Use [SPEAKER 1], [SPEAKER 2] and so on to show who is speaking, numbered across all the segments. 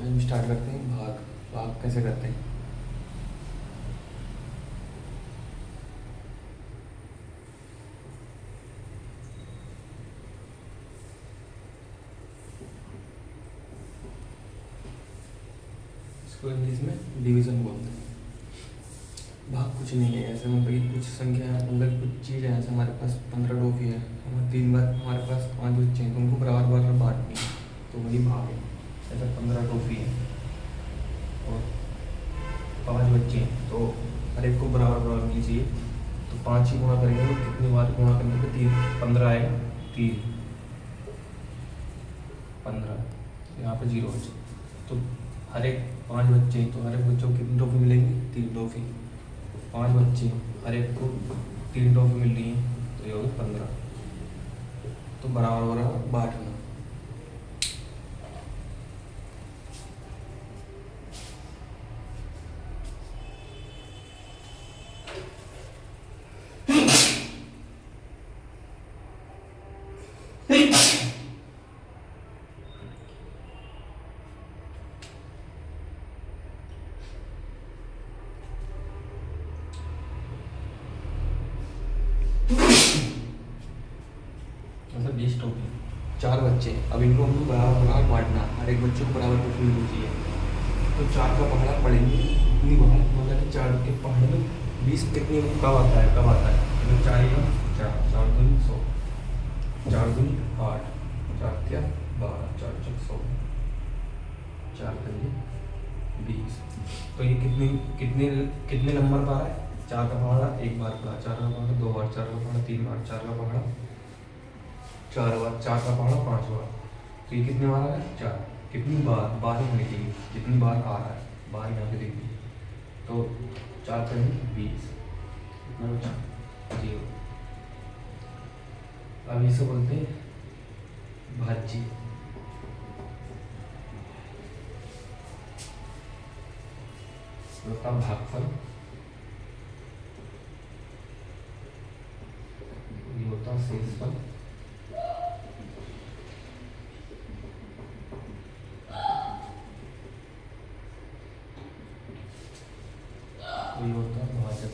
[SPEAKER 1] हम स्टार्ट करते हैं। भाग भाग कैसे करते हैं। इसको इंग्लिश में डिवीज़न बोलते हैं। भाग कुछ नहीं है ऐसे, मतलब कि कुछ संख्या, मतलब कुछ चीज़ है। ऐसे हमारे पास 15 टॉफी है, हमारे 3 बार हमारे पास 5 बच्चे हैं, तो उनको बराबर बराबर बांटनी है, तो वही भाग है। ऐसा 15 टॉफी है और 5 बच्चे हैं, तो हर एक को बराबर बराबर मिलनी चाहिए। तो 5 ही गुणा करेंगे तो कितनी बार गुणा करने पे 15 आएगा। 3 15, यहाँ पे 0 बचे। तो हर एक 5 बच्चे हैं, तो हर एक बच्चों को कितनी टॉफी मिलेंगी? 3 टॉफी। 5 बच्चे हैं, हर एक को 3 टॉफी मिल रही है, तो ये होगी 15। तो बराबर बराबर बांटना। मतलब 20 टॉफी, 4 बच्चे हैं, अब इनको हमको बराबर बराबर बांटना। हर एक बच्चे को बराबर टॉफी मिलनी चाहिए। तो 4 का पहाड़ा पड़ेंगे इतनी बार, मतलब कि 4 के पहाड़े में 20 कितनी कब आता है, कब आता है? तो 4 या 4 दूनी 100, 4 दूनी 8, 4 क्या 12, 4 चौक 100, 4 करिए 20। तो ये कितने कितने कितने नंबर पर आ रहा है? 4 का पहाड़ा 1 बार पड़ा, 4 का पहाड़ा 2 बार, 4 का पहाड़ा 3 बार, 4 का पहाड़ा 4 बार, 4 का पहाड़ा 5 बार। तो ये कितने बार आ रहा है? 4। कितनी बार? बार होने के लिए जितनी बार आ रहा है, बार यहाँ पे देखिए। तो 4 करेंगे 20, कितना बचा? 0। अब इसे बोलते हैं भाज्य। होता भागफल, ये होता शेषफल, ये होता है भाजक।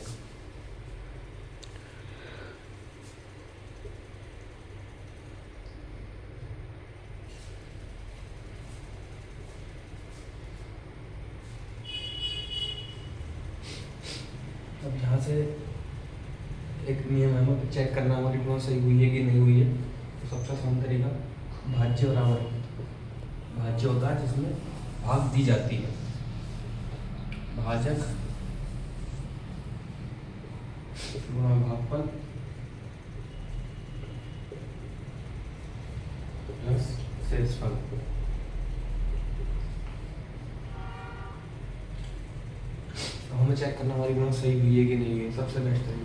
[SPEAKER 1] अब यहाँ से एक नियम है, मतलब चेक करना हमारी गुणा सही हुई है कि नहीं हुई है। तो सबसे आसान तरीका भाज्य बराबर। भाज्य होता है जिसमें भाग दी जाती है। भाजक गुणा भागफल प्लस शेषफल। हमें चेक करना हमारी गुणा सही हुई है कि नहीं हुई है। सबसे बेस्ट है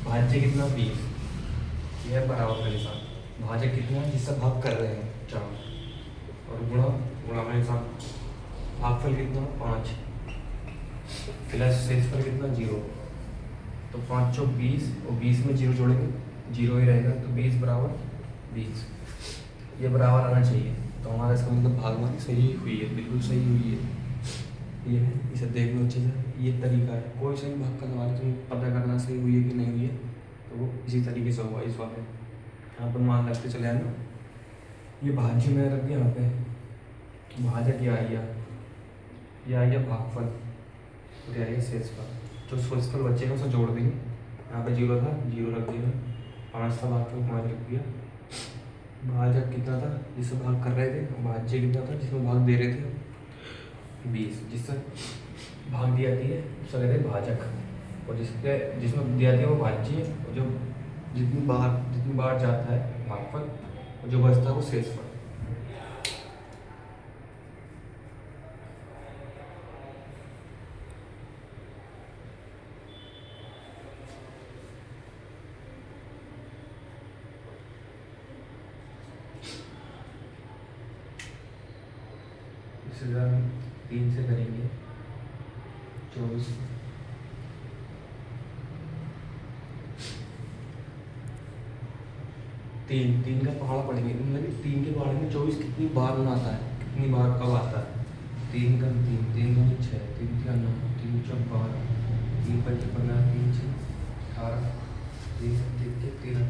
[SPEAKER 1] भाज्य कितना 20, यह बराबर का निशान। भाजक कितना है जिससे भाग कर रहे हैं 4, और गुणा गुणा का निशान। भागफल कितना 5 प्लस शेषफल कितना 0। तो 5 चौक 20 और 20 में 0 जोड़ेंगे 0 ही रहेगा। तो 20 बराबर 20, ये बराबर आना चाहिए। तो हमारा इसका मतलब भाग हमारी सही हुई है, बिल्कुल सही हुई है। ये है, इसे देख लो अच्छे से। ये तरीका है, कोई सा भी भाग का सवाल तुम पता करना सही हुई है कि नहीं हुई है, तो वो इसी तरीके से होगा। इस वाले यहाँ पर मान रखते चले आए ना, ये भाज्य में रख दिया यहाँ पे। भाजक ये आ गया, ये आ गया भागफल, और ये आ गया शेषफल। जो शेषफल बच्चे उसे जोड़ देंगे। यहाँ पे 0 था, 0 रख दिया। 5 था, भागफल 5 रख दिया। भाजक कितना था जिससे भाग कर रहे थे, भाज्य कितना था जिसमें भाग दे रहे थे 20, जिससे भाग दी जाती है उससे कहते हैं भाजक। और जिसमें दी जाती है वो भाज्य। और जो जितनी बार जाता है भागफल, और जो बचता है वो शेषफल। इसे हम 3 से करेंगे 24, 3 का पहाड़ा पड़ेंगे। मतलब 3 के पहाड़े में 24 कितनी बार में आता है, कितनी बार कब आता है? तीन का तीन, तीन दूनी छः, तीन का नौ, तीन चौक 12, तीन पंचे 15, तीन छः 18, तीन तीन के 13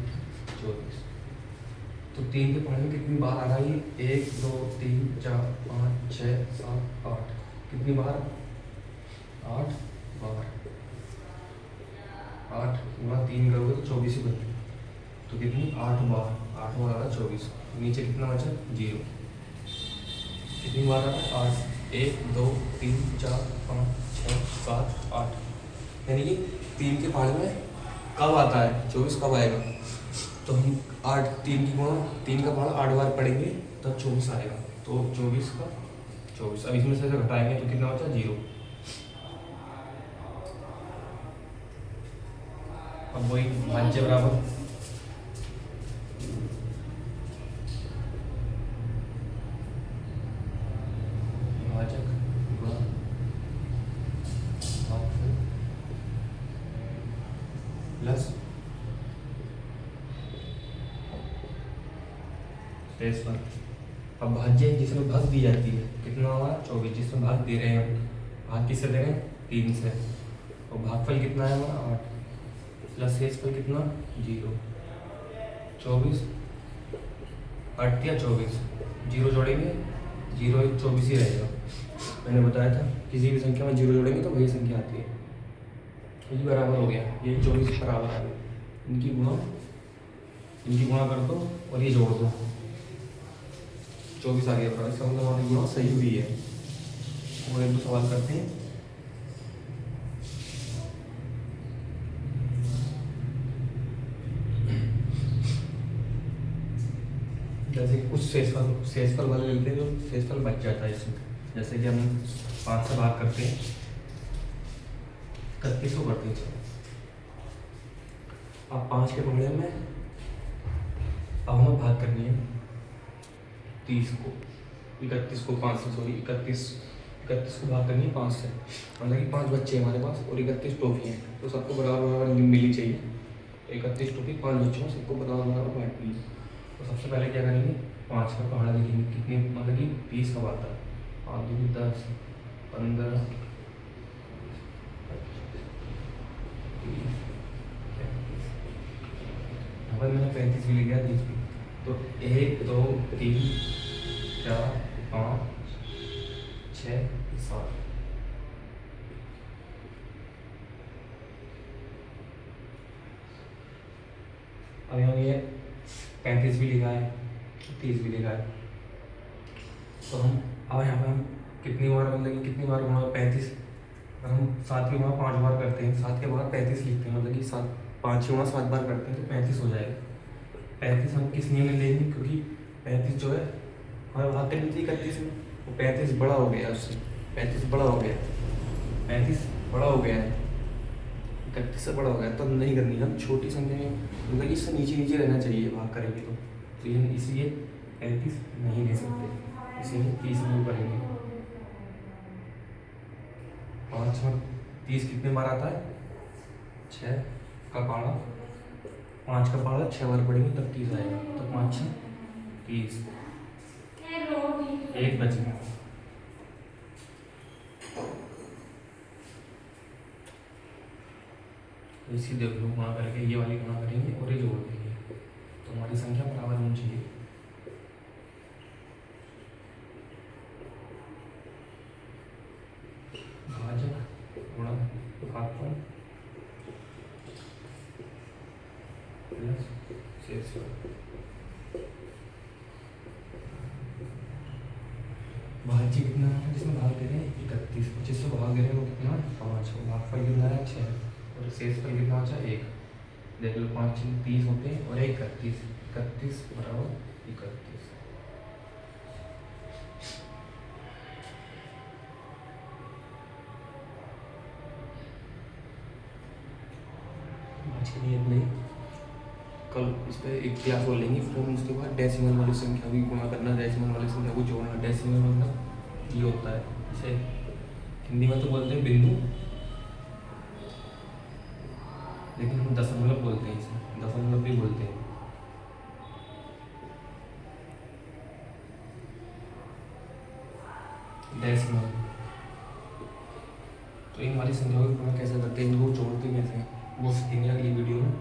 [SPEAKER 1] 24। तो तीन के पढ़ने में कितनी बार आ रहा है ये? 1 2 3 4 5 6 7 8। कितनी बार? 8 बार। 8 गुणा 3 करोगे तो 24 ही बचे। तो कितनी? 8 बार। 8 बार आ रहा 24। नीचे कितना बचा? 0। कितनी बार आ रहा है? 8। 1 2 3 4 5 6 7 8। यानी कि 3 के पहाड़ में कब आता है? 24 कब आएगा? तो हम 8 3 की गुणा 3 का पहाड़ 8 बार पढ़ेंगे तब 24 आएगा। तो 24 का 24। अब इसमें से घटाएंगे तो कितना बचा? 0। अब वही भाज्य बराबर भाजक गुणा भागफल प्लस शेषफल। अब भाज्य जिसमें भाग दी जाती है कितना हुआ? 24। जिसमें भाग दे रहे हैं हम, भाग किससे दे रहे हैं? 3 से। और भागफल कितना है हमारा? 8 प्लस शेषफल कितना? 0। 24 8 या 24, 0 जोड़ेंगे 0 1 24 ही रहेगा। मैंने बताया था किसी भी संख्या में 0 जोड़ेंगे तो वही संख्या आती है। ये बराबर हो गया, ये 24 बराबर आ गया। इनकी गुणा कर दो और ये जोड़ दो, 24 आ गया बराबर। इसका मतलब हमारी गुणा सही हुई है। और एक दो सवाल करते हैं। जैसे कि कुछ शेषफल वाले लेते हैं जो शेषफल बच जाता है इसमें। जैसे कि हम 5 से भाग करते हैं, 31 को करते हैं। अब 5 के पकड़े में अब हमें भाग करनी है 30 को, 31 को 5 से, सॉरी 31 को भाग करनी है 5 से। मतलब कि 5 बच्चे हमारे पास और 31 टॉफी हैं, तो सबको बराबर बराबर मिलनी चाहिए। 31 टॉफी 5 बच्चों में सबको बराबर बराबर बांटनी है। तो सबसे पहले क्या करेंगे? 5 का पहाड़ा लिखेंगे। कितने? मतलब कि 20 का आता है। 5 2 10 15 पर मैंने 35 भी लिख दिया 30 भी। तो 1 2 3 4 5 6 7। अब यहाँ ये 35 भी लिखा है, 30 भी लिखा है। तो हम अब यहाँ पर हम कितनी बार, मतलब कि कितनी बार गुणा 35? अगर हम 7 की गुणा 5 बार करते हैं, 7 के बाद 35 लिखते हैं, मतलब कि 5 की गुणा 7 बार करते हैं तो 35 हो जाएगा। 35 हम किस नियम में लेंगे? क्योंकि 35 जो है हमारे भाग करनी थी 31 में, वो 35 बड़ा हो गया उससे। 35 बड़ा हो गया, 35 बड़ा हो गया है, 31 से बड़ा हो गया, तब नहीं करनी। हम छोटी संख्या में, मतलब इससे नीचे नीचे रहना चाहिए भाग करेंगे तो ये इसलिए 35 नहीं ले सकते, इसीलिए 30 में करेंगे। 5 और 30 कितने बार आता है? 6 का पहाड़ा, 5 का पहाड़ा 6 बार पढ़ेंगे तब 30 आएगा। तो 5 6 30, एक बच गया। तो इसी देख लो, गुणा करके ये वाली गुणा करेंगे और ये जोड़ देंगे तो हमारी संख्या बराबर होनी चाहिए। भाजक गुणा भागफल प्लस शेषफल। भाज्य कितना है जिसमें भाग दे रहे हैं? 31। जिससे भाग दे रहे हैं वो कितना? 5। भागफल कितना है? 6। और शेषफल कितना बचा? 1। देख लो 5 30 होते हैं और 1 31। 31 बराबर 31। आज के लिए नहीं, कल इस पर एक क्लास और लेंगे, फिर हम उसके बाद डेसिमल वाली संख्या भी गुणा करना, डेसिमल वाली संख्या को जोड़ना। डेसिमल मतलब ये होता है, इसे हिंदी में तो बोलते हैं बिंदु, लेकिन हम दशमलव बोलते हैं, इसे दशमलव भी बोलते हैं। डैश में। तो इन वाली संख्याओं की गणना कैसे करते हैं, इनको जोड़ते कैसे हैं, वो सीखेंगे अगली वीडियो में।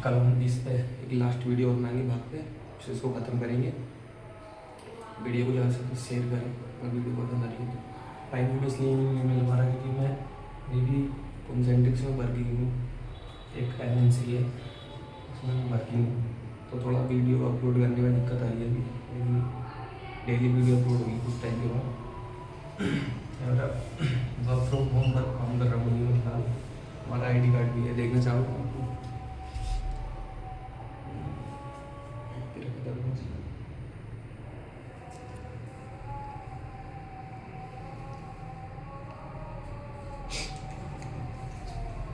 [SPEAKER 1] कल हम इस पे एक लास्ट वीडियो बनाएंगे भाग पे, फिर इसको ख़त्म करेंगे। वीडियो को ज़्यादा से शेयर करें और वीडियो को बना रही है। टाइम भी इसलिए नहीं मिल पा रहा क्योंकि मैं भी कॉन्सेंट्रिक्स में वर्किंग हूँ, एक MNC है उसमें मैं वर्किंग हूँ, तो थोड़ा वीडियो अपलोड करने में दिक्कत आ रही है अभी, लेकिन डेली वीडियो अपलोड होगी कुछ टाइम के बाद। मेरा वर्क फ्रॉम होम पर काम कर रहा हूँ मैं फिलहाल, हमारा ID कार्ड भी है, देखना चाहो आपको।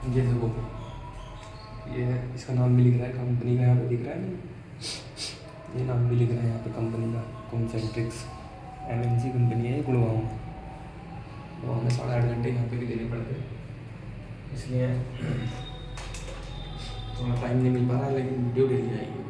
[SPEAKER 1] ये देखो, ये इसका नाम भी लिख रहा है कंपनी का, यहाँ पे दिख रहा है, ये नाम भी लिख रहा है यहाँ पे कंपनी का, कॉन्सेंट्रिक्स MNC कंपनी है, गुड़गांव में। तो हमें 8.5 घंटे यहाँ पे भी देने पड़ते हैं, इसलिए थोड़ा टाइम नहीं मिल पा रहा, लेकिन वीडियो डेली आएगी।